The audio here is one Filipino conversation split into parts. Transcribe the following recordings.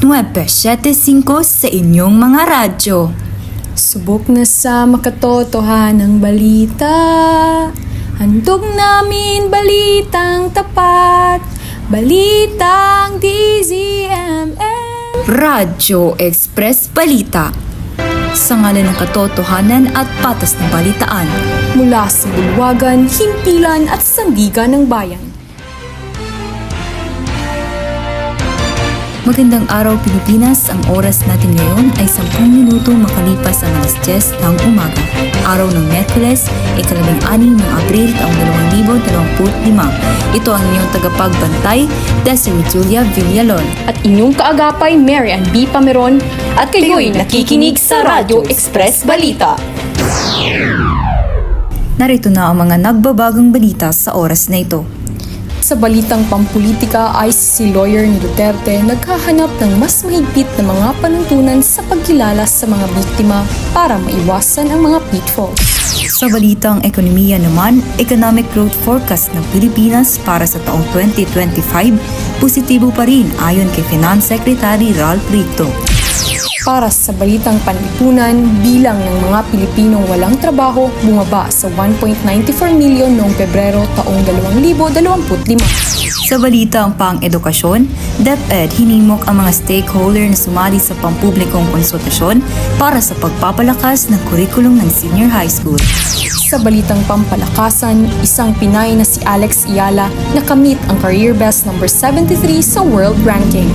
975 sa inyong mga radyo. Subok na sa makatotohanang balita. Handog namin balitang tapat. Balitang DZMM. Radyo Express Balita. Sa ngalan ng katotohanan at patas na balitaan. Mula sa bulwagan, himpilan at sandigan ng bayan. Magandang araw Pilipinas, ang oras natin ngayon ay 10 minuto makalipas ang alas 10 ng umaga. Araw ng Miyerkules, ika-16 ng Abril taong 2025. Ito ang inyong tagapagbantay, Desiree Julia Villalon. At inyong kaagapay, Mary Ann B. Pameron. At kayo'y nakikinig sa Radyo Express Balita. Narito na ang mga nagbabagang balita sa oras na ito. Sa balitang pampulitika ay si lawyer ni Duterte naghahanap ng mas mahigpit na mga panuntunan sa pagkilala sa mga biktima para maiwasan ang mga pitfalls. Sa balitang ekonomiya naman, economic growth forecast ng Pilipinas para sa taong 2025, positibo pa rin ayon kay Finance Secretary Ralph Ricto. Para sa balitang panlipunan, bilang ng mga Pilipinong walang trabaho bumaba sa 1.94 milyon noong Pebrero taong 2025. Sa balitang pang-edukasyon, DepEd hinimok ang mga stakeholder na sumali sa pampublikong konsultasyon para sa pagpapalakas ng kurikulum ng senior high school. Sa balitang pampalakasan, isang Pinay na si Alex Ayala nakamit ang career best number 73 sa world ranking.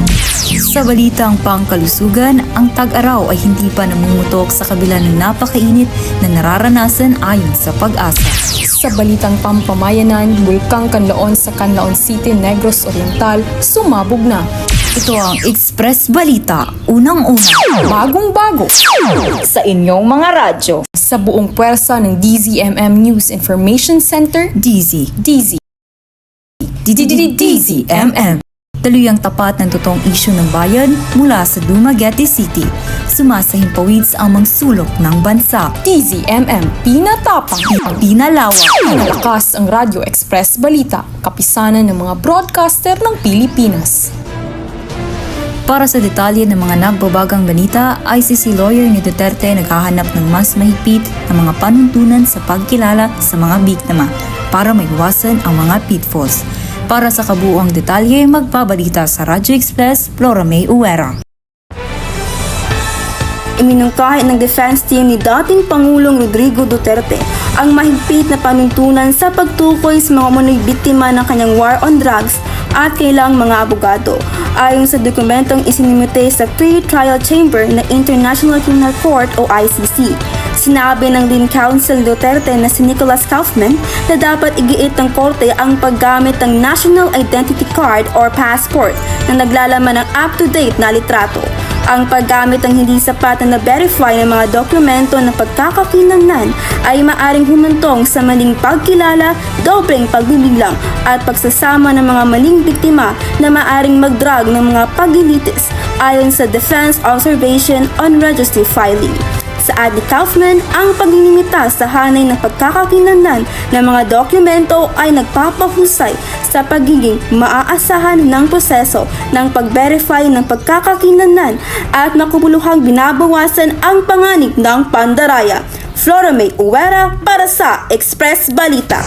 Sa balitang pangkalusugan, ang tag-araw ay hindi pa namumutok sa kabila ng napakainit na nararanasan ayon sa Pag-asa. Sa balitang pampamayanan, bulkang Canlaon sa Canlaon City, Negros Oriental, sumabog na. Ito ang Express Balita, unang-una, Bagong-bago sa inyong mga radyo. sa buong puwersa ng DZMM News Information Center, DZMM. Taluyang tapat ng totoong isyu ng bayan mula sa Dumaguete City. Sumasahimpawid sa amang sulok ng bansa. DZMM, pinatapang, Pinalawak. pinalakas ang Radio Express Balita, kapisanan ng mga broadcaster ng Pilipinas. Para sa detalye ng mga nagbabagang balita, ICC lawyer ni Duterte naghahanap ng mas mahigpit na mga panuntunan sa pagkilala sa mga biktima para maiwasan ang mga pitfalls. Para sa kabuuang detalye, magbabalita sa Radyo Express, Flora May Uwera. Iminungkahi ng defense team ni dating Pangulong Rodrigo Duterte ang mahigpit na panuntunan sa pagtukoy sa mga umano'y biktima ng kanyang war on drugs at kailang mga abogado. Ayon sa dokumentong isinimute sa Pre-Trial Chamber ng International Criminal Court o ICC. Sinabi ng Lead Counsel Duterte na si Nicholas Kaufman na dapat igiit ng korte ang paggamit ng National Identity Card or Passport na naglalaman ng up-to-date na litrato. Ang paggamit ng hindi sapat na na-verify ng mga dokumento ng pagkakakilanlan ay maaring humantong sa maling pagkilala, dobleng pagbibiglang at pagsasama ng mga maling biktima na maaring mag-drag ng mga paglilitis ayon sa Defense Observation on Registry Filing. Sa ad ni Kaufman, ang paglimita sa hanay ng pagkakakilanlan ng mga dokumento ay nagpapahusay sa pagiging maaasahan ng proseso ng pag-verify ng pagkakakilanlan at makubuluhang binabawasan ang panganib ng pandaraya. Flora May Uwera para sa Express Balita.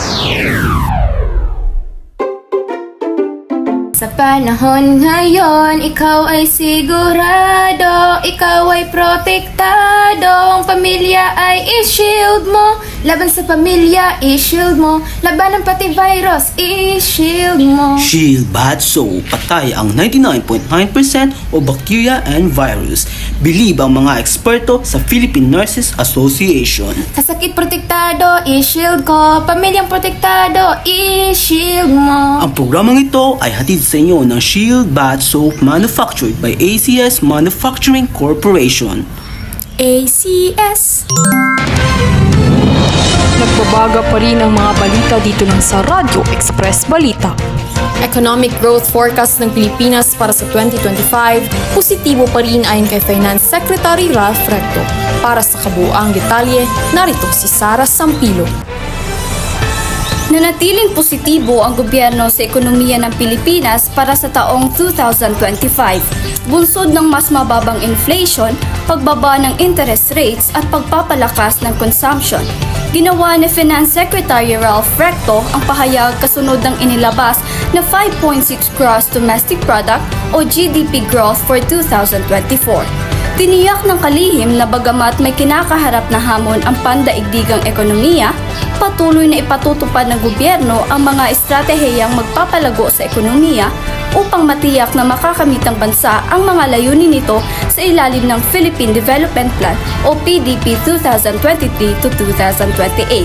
Sa panahon ngayon, ikaw ay sigurado, ikaw ay protektado, ang pamilya ay i-shield mo, laban sa pamilya, i-shield mo, laban ng pati virus, i-shield mo. Shield Bad Soap, patay ang 99.9% o bacteria and virus. Believe ang mga eksperto sa Philippine Nurses Association. Sa sakit protektado, i-shield ko, pamilyang protektado, i-shield mo. Ang programang ito ay hatid sa inyo ng Shield Bath Soap manufactured by ACS Manufacturing Corporation. ACS. Nagbabaga pa rin ang mga balita dito lang sa Radyo Express Balita. Economic growth forecast ng Pilipinas para sa 2025, positibo pa rin ayon kay Finance Secretary Ralph Ricto. Para sa kabuuang detalye, narito si Sara Sampilo. Nanatiling positibo ang gobyerno sa ekonomiya ng Pilipinas para sa taong 2025. Bunsod ng mas mababang inflation, pagbaba ng interest rates at pagpapalakas ng consumption. Ginawa ni Finance Secretary Ralph Recto ang pahayag kasunod ng inilabas na 5.6 gross domestic product o GDP growth for 2024. Tiniyak ng kalihim na bagamat may kinakaharap na hamon ang pandaigdigang ekonomiya, patuloy na ipatutupad ng gobyerno ang mga estratehiyang magpapalago sa ekonomiya upang matiyak na makakamit ng bansa ang mga layunin nito sa ilalim ng Philippine Development Plan o PDP 2023 to 2028.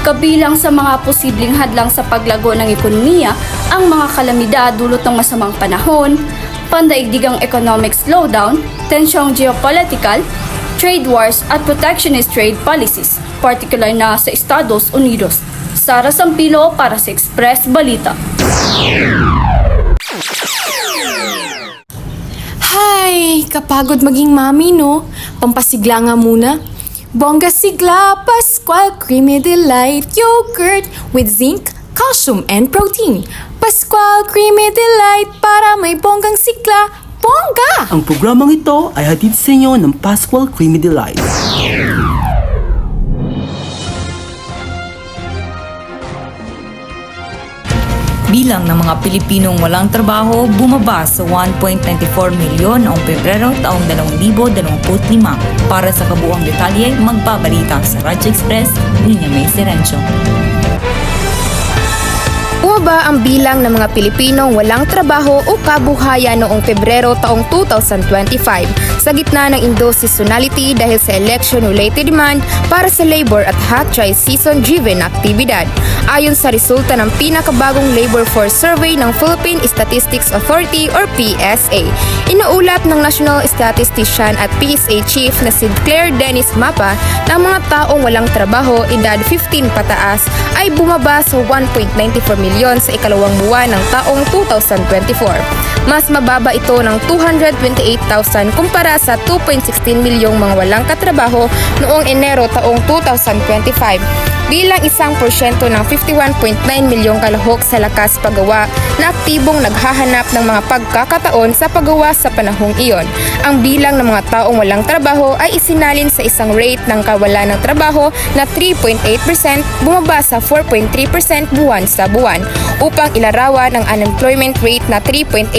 Kabilang sa mga posibleng hadlang sa paglago ng ekonomiya ang mga kalamidad dulot ng masamang panahon, pandaigdigang economic slowdown, tensyong geopolitical, trade wars at protectionist trade policies, particular na sa Estados Unidos. Sara Sampilo para sa Express Balita. Hay, kapagod maging mami, no? Pampasigla nga muna. Bongga Sigla Pascual Creamy Delight Yogurt with zinc, calcium, and protein. Pascual Creamy Delight para may bonggang sigla. Bongga! Ang programang ito ay hatid sa inyo ng Pascual Creamy Delight. Bilang ng mga Pilipinong walang trabaho bumaba sa 1.94 milyon noong Pebrero taong 2025. Para sa kabuuang detalye, magbabalita sa Radyo Express, Niña May Serencio. Bumaba ang bilang ng mga Pilipinong walang trabaho o kabuhayan noong Pebrero taong 2025 sa gitna ng indocizonality dahil sa election-related demand para sa labor at hot dry season-driven aktibidad. Ayon sa resulta ng pinakabagong labor force survey ng Philippine Statistics Authority or PSA, inuulat ng National Statistician at PSA Chief na si Claire Dennis Mapa na mga taong walang trabaho edad 15 pataas ay bumaba sa 1.94 milyon sa ikalawang buwan ng taong 2024. Mas mababa ito ng 228,000 kumpara sa 2.16 milyong mga walang katrabaho noong Enero taong 2025. Bilang 1% ng 51.9 milyong kalahok sa lakas paggawa na aktibong naghahanap ng mga pagkakataon sa paggawa sa panahong iyon. Ang bilang ng mga taong walang trabaho ay isinalin sa isang rate ng kawalan ng trabaho na 3.8%, bumaba sa 4.3% buwan sa buwan. Upang ilarawan ang unemployment rate na 3.8%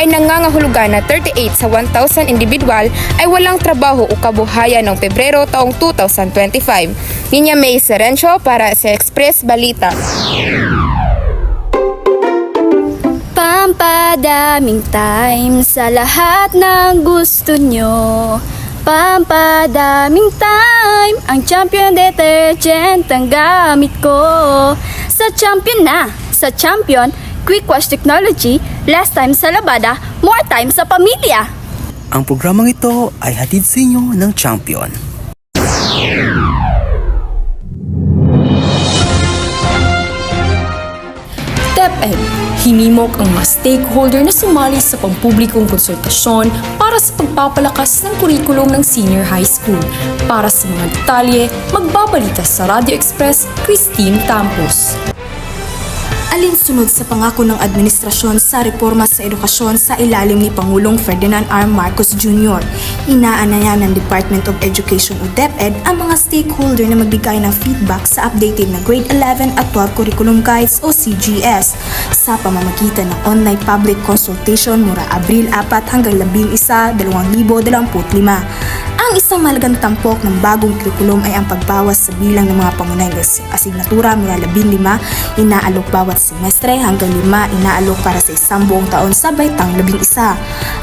ay nangangahulugan na 38 sa 1,000 individual ay walang trabaho o kabuhayan noong Pebrero taong 2025. Niña May Serencio para sa Express Balita. Pampadaming time sa lahat ng gusto nyo. Pampadaming time, ang Champion Detergent ang gamit ko. Sa Champion na, sa Champion, quick wash technology, less time sa labada, more time sa pamilya. Ang programang ito ay hatid sa inyo ng Champion. DepEd, hinimok ang mga stakeholder na sumali sa pampublikong konsultasyon para sa pagpapalakas ng kurikulum ng senior high school. Para sa mga detalye, magbabalita sa Radio Express, Christine Campos. Alinsunod sa pangako ng administrasyon sa reforma sa edukasyon sa ilalim ni Pangulong Ferdinand R. Marcos Jr., inaanaya ng Department of Education o DepEd ang mga stakeholder na magbigay ng feedback sa updated na Grade 11 at 12 Curriculum Guides o CGS sa pamamagitan ng online public consultation mula Abril 4 hanggang 11, 2025. Ang isang mahalagang tampok ng bagong curriculum ay ang pagbawas sa bilang ng mga pangunahing asignatura mula 15 inaalok bawat semestre hanggang 5 inaalok para sa isang buong taon sa baitang 11.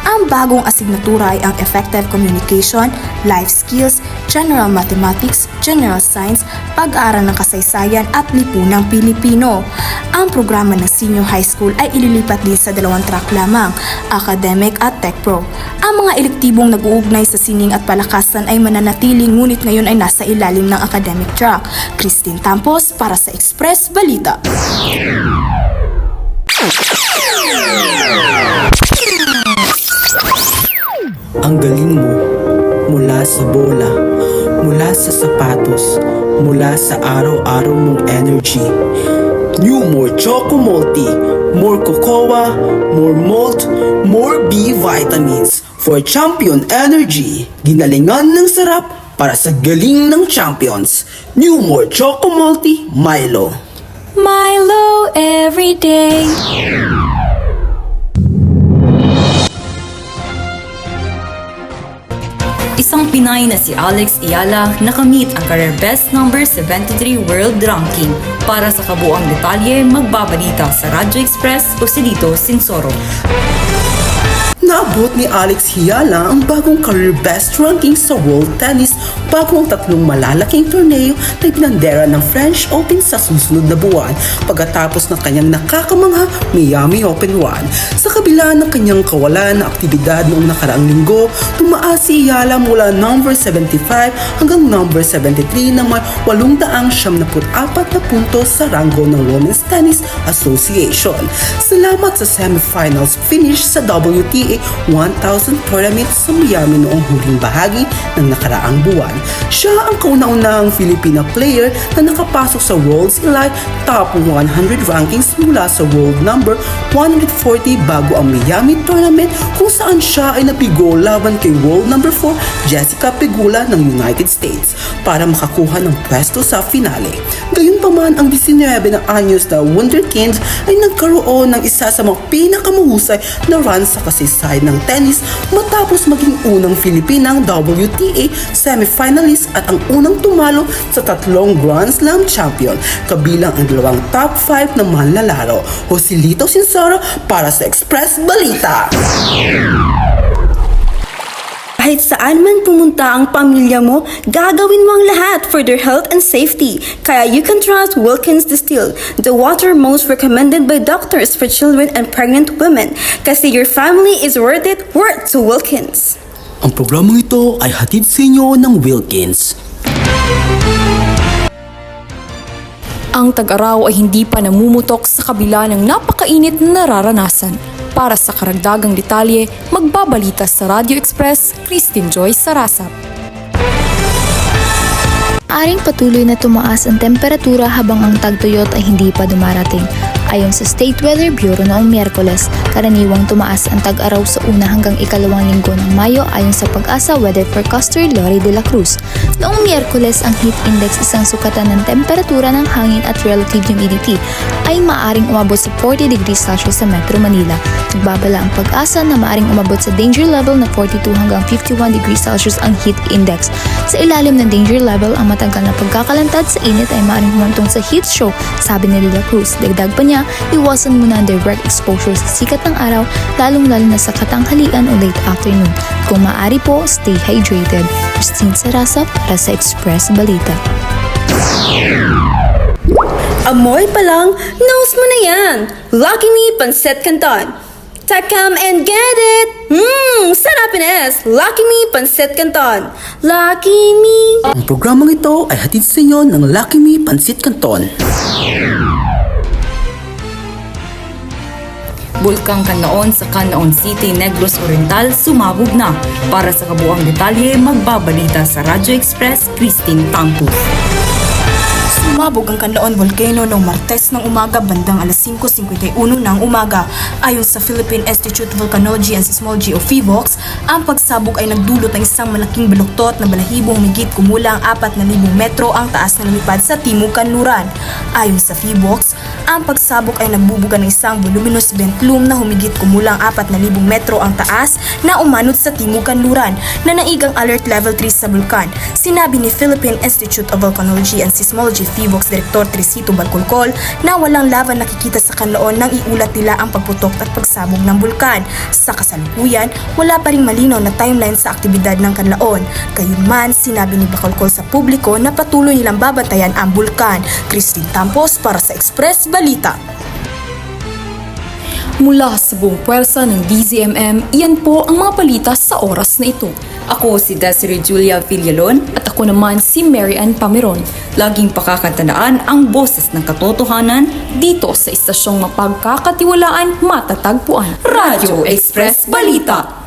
Ang bagong asignatura ay ang Effective Communication, Life Skills, General Mathematics, General Science, Pag-aaral ng Kasaysayan at Lipunang Pilipino. Ang programa ng Senior High School ay ililipat din sa 2 track lamang, Academic at Tech Pro. Ang mga elektibong nag-uugnay sa sining at palakasan ay mananatili ngunit ngayon ay nasa ilalim ng academic track. Christine Campos para sa Express Balita. Ang galing mo mula sa bola, mula sa sapatos, mula sa araw-araw mong energy. New More Choco Multi, more cocoa, more malt, more B vitamins for champion energy. Ginalingan ng sarap para sa galing ng champions. New More Choco Multi Milo. Milo every day. Isang Pinay na si Alex Ayala nakamit ang career best number 73 world ranking. Para sa kabuang detalye, magbabalita sa Radyo Express o si Dito Sinsoro. Naabot ni Alex Ayala ang bagong career best ranking sa World Tennis bago ang 3 malalaking torneo na ipinandera ng French Open sa susunod na buwan pagkatapos ng kanyang nakakamangha Miami Open 1. Sa kabila ng kanyang kawalan na aktibidad noong nakaraang linggo, tumaas si Ayala mula number 75 hanggang number 73 na may 874 na puntos sa ranggo ng Women's Tennis Association. Salamat sa semifinals finish sa WTA 1000 tournament sa Miami noong huling bahagi ng nakaraang buwan. Siya ang kauna-unahang Filipina player na nakapasok sa World's Elite Top 100 rankings mula sa world number 140 bago ang Miami tournament kung saan siya ay nabigo laban kay world number 4 Jessica Pegula ng United States para makakuha ng pwesto sa finale. Gayunpaman, ang 19 na anyos na wonderkind ay nagkaroon ng isa sa mga pinakamahusay na run sa kasaysayan ng tennis matapos maging unang Filipinang WTA semifinalist at ang unang tumalo sa 3 Grand Slam champion, kabilang ang 2 top 5 na manlalaro. Joselito Sinsoro para sa Express Balita. Kahit saan man pumunta ang pamilya mo, gagawin mo ang lahat for their health and safety. Kaya you can trust Wilkins Distill, the water most recommended by doctors for children and pregnant women. Kasi your family is worth it, worth to Wilkins. Ang programang ito ay hatid sa inyo ng Wilkins. Ang tag-araw ay hindi pa namumutok sa kabila ng napakainit na nararanasan. Para sa karagdagang detalye, magbabalita sa Radio Express, Christine Joy Sarasap. Aring patuloy na tumaas ang temperatura habang ang tagtuyot ay hindi pa dumarating. Ayon sa State Weather Bureau noong Miyerkules, karaniwang tumaas ang tag-araw sa una hanggang ikalawang linggo ng Mayo ayon sa Pag-asa Weather Forecaster Lori de la Cruz. Noong Miyerkules, ang heat index, isang sukatan ng temperatura ng hangin at relative humidity, ay maaring umabot sa 40 degrees Celsius sa Metro Manila. Nagbabala ang Pag-asa na maaring umabot sa danger level na 42 hanggang 51 degrees Celsius ang heat index. Sa ilalim ng danger level, ang matagal na pagkakalantad sa init ay maaring humantong sa heat stroke, sabi ni de la Cruz. Dagdag pa niya, iwasan muna ang direct exposure sa sikat ng araw, lalong-lalo na sa katanghalian o late afternoon. Kung maaari po, stay hydrated. Christine Sarasap para sa Express Balita. Amoy pa lang, nose mo na yan! Lucky Me Pancit Canton. Come and get it! Sarap Ines! Lucky Me Pancit Canton. Lucky Me! Ang programang ito ay hatid sa inyo ng Lucky Me Pancit Canton. Bulkang Canlaon sa Canlaon City, Negros Oriental sumabog na. Para sa kabuang detalye, magbabalita sa Radyo Express, Christine Tampus. Sumabog ang Canlaon Volcano noong Martes ng umaga bandang alas 5:51 ng umaga. Ayon sa Philippine Institute of Volcanology and Seismology o PHIVOLCS, ang pagsabog ay nagdulot ng isang malaking baluktot na balahibong higit kumulang 4,000 metro ang taas na lumipad sa Timog Kanluran. Ayon sa PHIVOLCS, ang pagsabog ay nagbubuga ng isang voluminous vent plume na humigit kumulang 4,000 metro ang taas na umanod sa Timog Kanluran na naigang alert level 3 sa bulkan. Sinabi ni Philippine Institute of Volcanology and Seismology PHIVOLCS Director Trisito Balcolcol na walang lava nakikita sa Canlaon nang iulat nila ang pagputok at pagsabog ng bulkan. Sa kasalukuyan, wala pa ring malinaw na timeline sa aktibidad ng Canlaon. Gayunman, sinabi ni Balcolcol sa publiko na patuloy nilang babantayan ang bulkan. Christine Tampos para sa Express Balita. Mula sa buong puwersa ng DZMM, iyan po ang mga balita sa oras na ito. Ako si Desiree Julia Villalon At ako naman si Mary Ann Pamiron. Laging pakakatandaan ang boses ng katotohanan Dito sa istasyong mapagkakatiwalaan, matatagpuan. Radyo Express Balita.